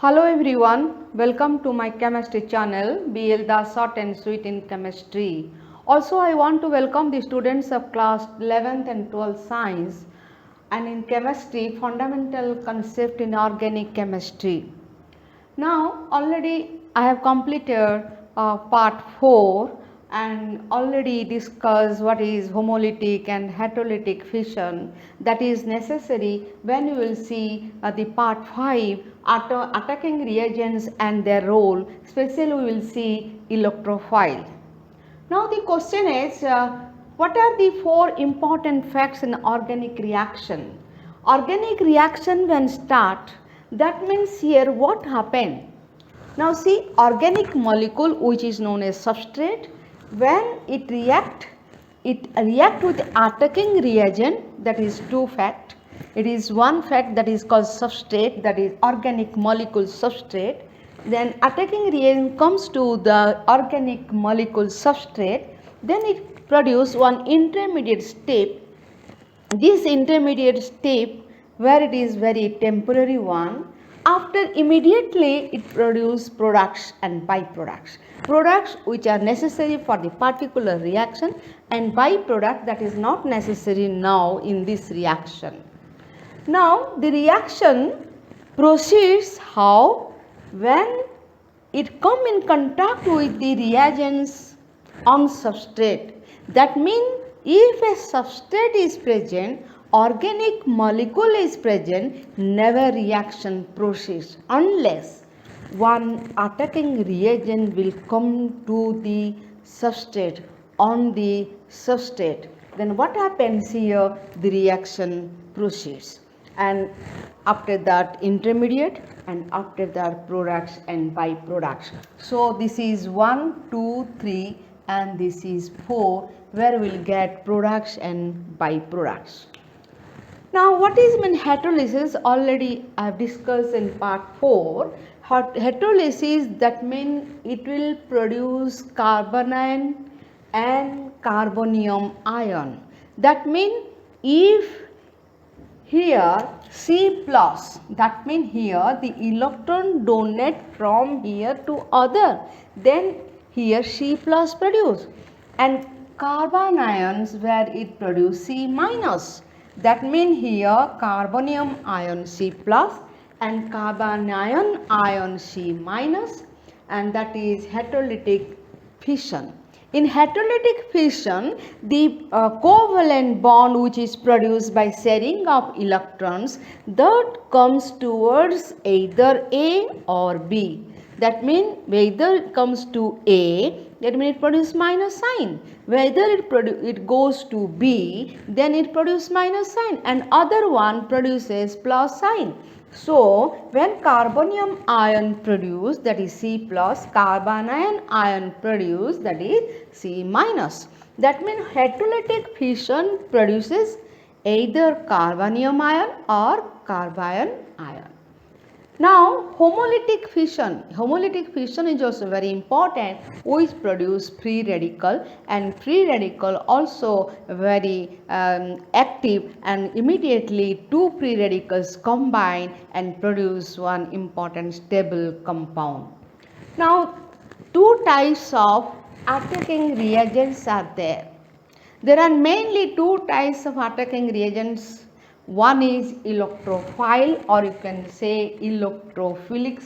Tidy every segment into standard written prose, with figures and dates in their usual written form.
Hello everyone, welcome to my chemistry channel BL Das Short and Sweet in Chemistry. Also I want to welcome the students of class 11th and 12th science and in chemistry fundamental concept in organic chemistry. Now already I have completed part 4 and already discussed what is homolytic and heterolytic fission that is necessary when you will see the part 5 attacking reagents and their role, especially we will see electrophile. Now the question is what are the 4 important facts in organic reaction? Organic reaction when start, that means here what happened? Now see, organic molecule which is known as substrate, when it react with attacking reagent, that is 2 fact. It is one fact that is called substrate, that is organic molecule substrate. Then attacking reagent comes to the organic molecule substrate, then it produce one intermediate step. This intermediate step where it is very temporary one, after immediately it produce products and byproducts. Products which are necessary for the particular reaction and byproduct that is not necessary now in this reaction. Now the reaction proceeds how? When it come in contact with the reagents on substrate. That means if a substrate is present, organic molecule is present, never reaction proceeds unless one attacking reagent will come to the substrate, on the substrate. Then what happens here? The reaction proceeds, and after that intermediate, and after that products and byproducts. So this is 1, 2, 3 and this is 4 where we will get products and byproducts. Now what is mean heterolysis? Already I have discussed in part 4. Heterolysis, that means it will produce carbanion and carbonium ion. That means if here C plus, that means here the electron donate from here to other, then here C plus produce, and carbon ions where it produce C minus, that means here carbonium ion C plus and carbanion ion C minus, and that is heterolytic fission. In heterolytic fission, the covalent bond which is produced by sharing of electrons, that comes towards either A or B. That means whether it comes to A, that means it produces minus sign. Whether it goes to B, then it produces minus sign, and other one produces plus sign. So when carbonium ion produce, that is C plus, carbanion ion produce, that is C minus. That means heterolytic fission produces either carbonium ion or carbanion ion. Now homolytic fission is also very important, which produce free radical, and free radical also very active, and immediately 2 free radicals combine and produce one important stable compound. Now 2 types of attacking reagents are there. There are mainly 2 types of attacking reagents. One is electrophile, or you can say electrophilic,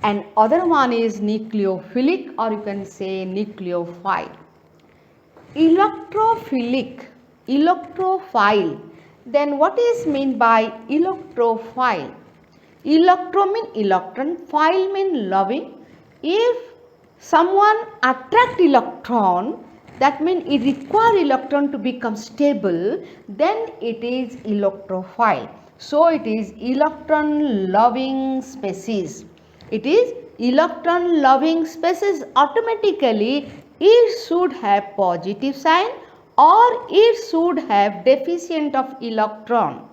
and other one is nucleophilic, or you can say nucleophile. Electrophile, then what is meant by electrophile? Electro mean electron, phile mean loving. If someone attract electron, that means it requires electron to become stable, then it is electrophile. So it is electron loving species. It is electron loving species. Automatically it should have positive sign or it should have deficient of electron.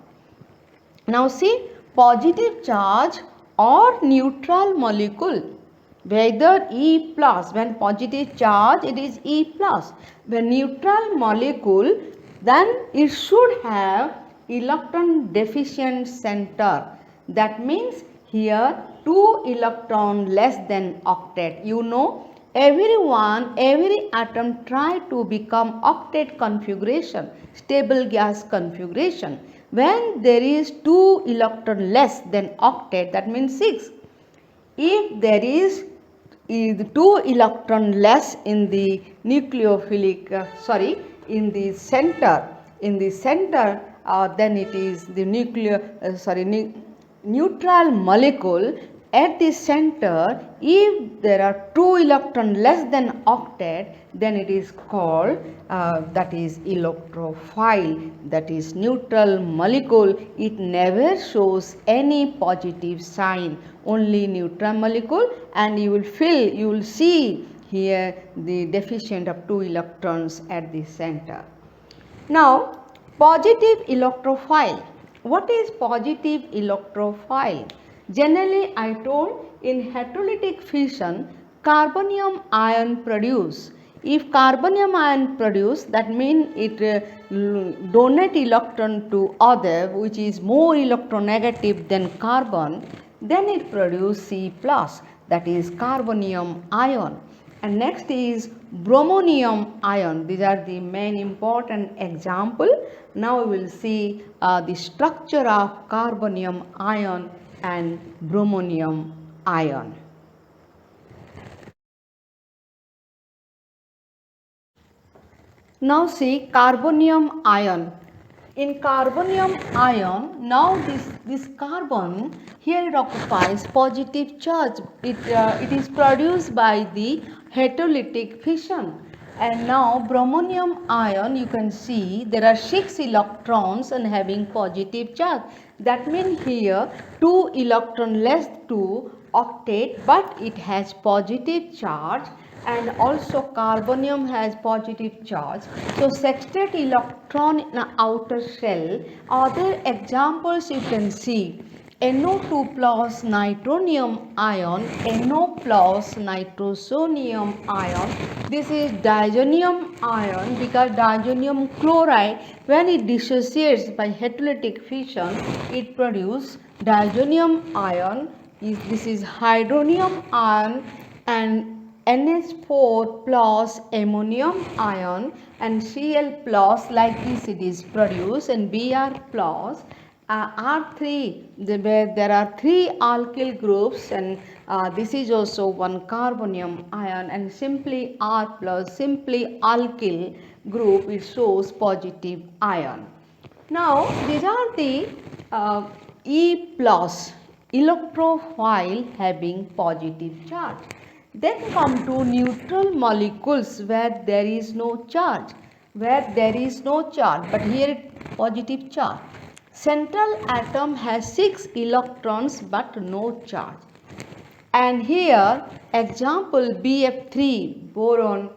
Now see, positive charge or neutral molecule, whether E plus, when positive charge it is E plus, when neutral molecule then it should have electron deficient center. That means here 2 electron less than octet. You know, every atom try to become octet configuration, stable gas configuration. When there is 2 electron less than octet, that means 6. If there is 2 electron less in the nucleophilic, in the center, then it is the neutral molecule at the center. If there are 2 electron less than octet, then it is called that is electrophile, that is neutral molecule. It never shows any positive sign, only neutral molecule, and you will see here the deficient of 2 electrons at the center. Now, positive electrophile. What is positive electrophile? Generally, I told in heterolytic fission, carbonium ion produce. If carbonium ion produce, that means it donate electron to other which is more electronegative than carbon, then it produce C plus, that is carbonium ion. And next is bromonium ion. These are the main important example. Now we will see the structure of carbonium ion and bromonium ion. Now see carbonium ion. In carbonium ion, now this carbon here it occupies positive charge. It is produced by the heterolytic fission. And now bromonium ion, you can see there are 6 electrons and having positive charge. That means here 2 electron less to octet, but it has positive charge, and also carbonium has positive charge. So sextate electron in the outer shell. Other examples you can see NO2 plus nitronium ion, NO plus nitrosonium ion. This is diazonium ion because diazonium chloride, when it dissociates by heterolytic fission, it produces diazonium ion. This is hydronium ion, and NH4 plus ammonium ion, and Cl plus, like this it is produced, and Br plus. R3, where there are 3 alkyl groups, and this is also one carbonium ion, and simply R plus, simply alkyl group, it shows positive ion. Now these are the E plus, electrophile having positive charge. Then come to neutral molecules where there is no charge, but here positive charge. Central atom has 6 electrons but no charge. And here example BF3, boron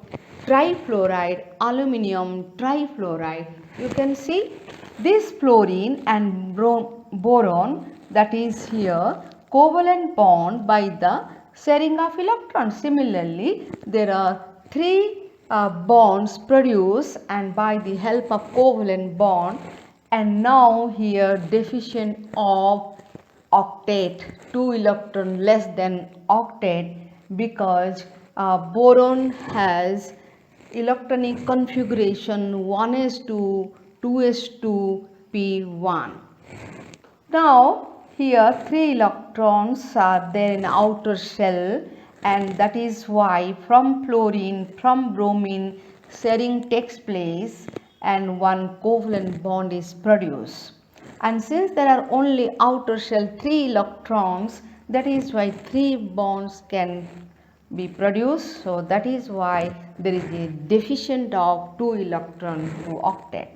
trifluoride, aluminum trifluoride. You can see this fluorine and boron, that is here covalent bond by the sharing of electrons. Similarly, there are 3 bonds produced and by the help of covalent bond, and now here deficient of octet, 2 electron less than octet, because boron has electronic configuration 1s2, 2s2, p1. Now here 3 electrons are there in outer shell, and that is why from fluorine, from bromine sharing takes place and one covalent bond is produced. And since there are only outer shell 3 electrons, that is why 3 bonds can be produced. So that is why there is a deficient of 2 electron to octet.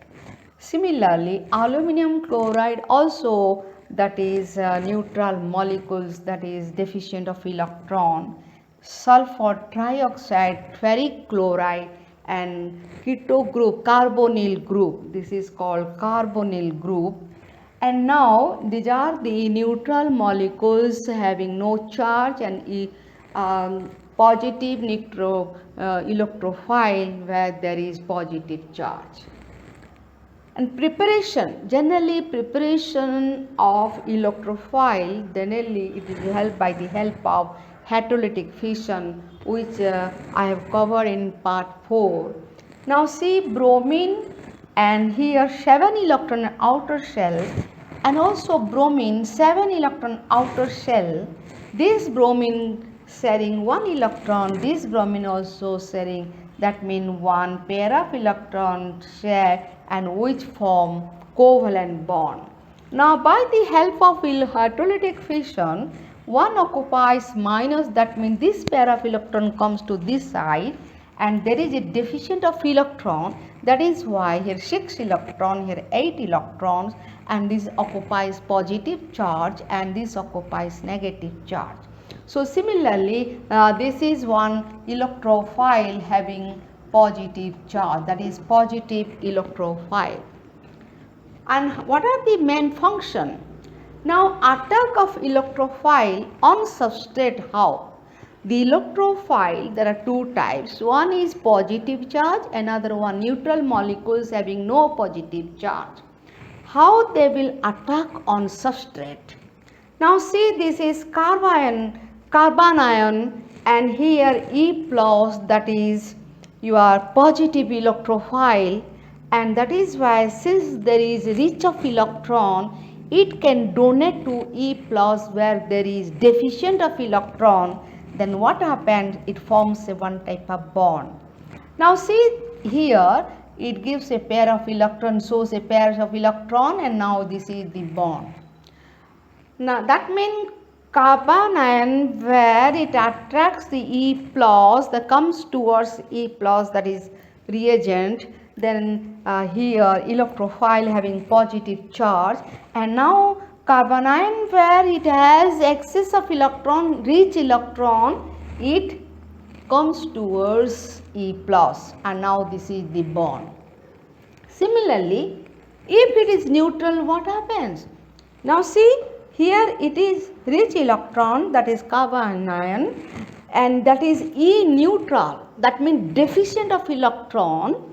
Similarly, aluminum chloride also, that is neutral molecules, that is deficient of electron. Sulfur trioxide, ferric chloride, and keto group, carbonyl group. This is called carbonyl group. And now these are the neutral molecules having no charge and positive electrophile where there is positive charge. And preparation, generally preparation of electrophile, generally it is helped by the help of hydrolytic fission, which I have covered in part 4. Now see bromine, and here 7 electron outer shell, and also bromine 7 electron outer shell. This bromine sharing 1 electron, this bromine also sharing, that means 1 pair of electron share and which form covalent bond. Now by the help of hydrolytic fission, one occupies minus, that means this pair of electron comes to this side, and there is a deficient of electron, that is why here 6 electron, here 8 electrons, and this occupies positive charge and this occupies negative charge. So similarly, this is one electrophile having positive charge, that is positive electrophile. And what are the main function? Now attack of electrophile on substrate, how? The electrophile, there are two types. One is positive charge, another one neutral molecules having no positive charge. How they will attack on substrate? Now see, this is carbon ion, and here E plus, that is your positive electrophile, and that is why since there is rich of electron, it can donate to E plus where there is deficient of electron. Then what happens? It forms a one type of bond. Now see here, it gives a pair of electron, shows a pair of electron, and now this is the bond. Now that means carbon ion, where it attracts the E plus, that comes towards E plus, that is reagent, then here electrophile having positive charge, and now carbon ion where it has excess of electron, rich electron, it comes towards E plus, and now this is the bond. Similarly, if it is neutral, what happens? Now see, here it is rich electron, that is carbon ion, and that is E neutral, that means deficient of electron.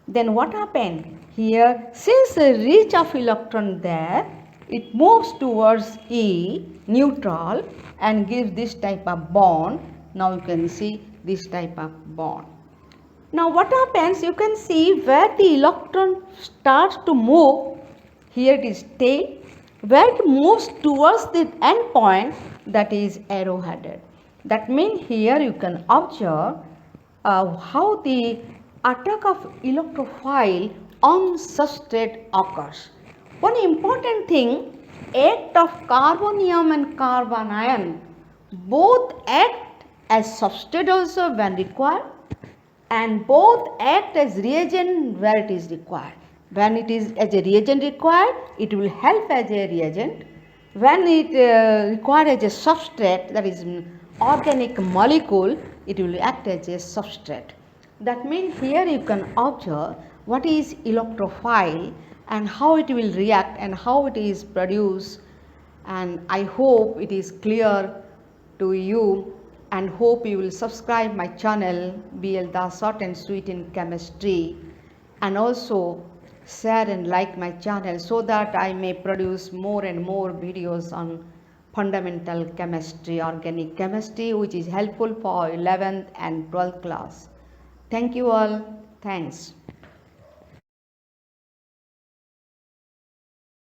Then what happened? Here, since rich of electron there, it moves towards E neutral and gives this type of bond. Now you can see this type of bond. Now what happens? You can see where the electron starts to move. Here it is tail. Where it moves towards the end point, that is arrow-headed. That means here you can observe how the attack of electrophile on substrate occurs. One important thing, act of carbonium and carbon ion both act as substrate also when required, and both act as reagent where it is required. When it is as a reagent required, it will help as a reagent. When it required as a substrate, that is organic molecule, it will act as a substrate. That means here you can observe what is electrophile and how it will react and how it is produced, and I hope it is clear to you, and hope you will subscribe my channel BL Das Short and Sweet in Chemistry, and also share and like my channel so that I may produce more and more videos on fundamental chemistry, organic chemistry, which is helpful for 11th and 12th class. Thank you all. Thanks.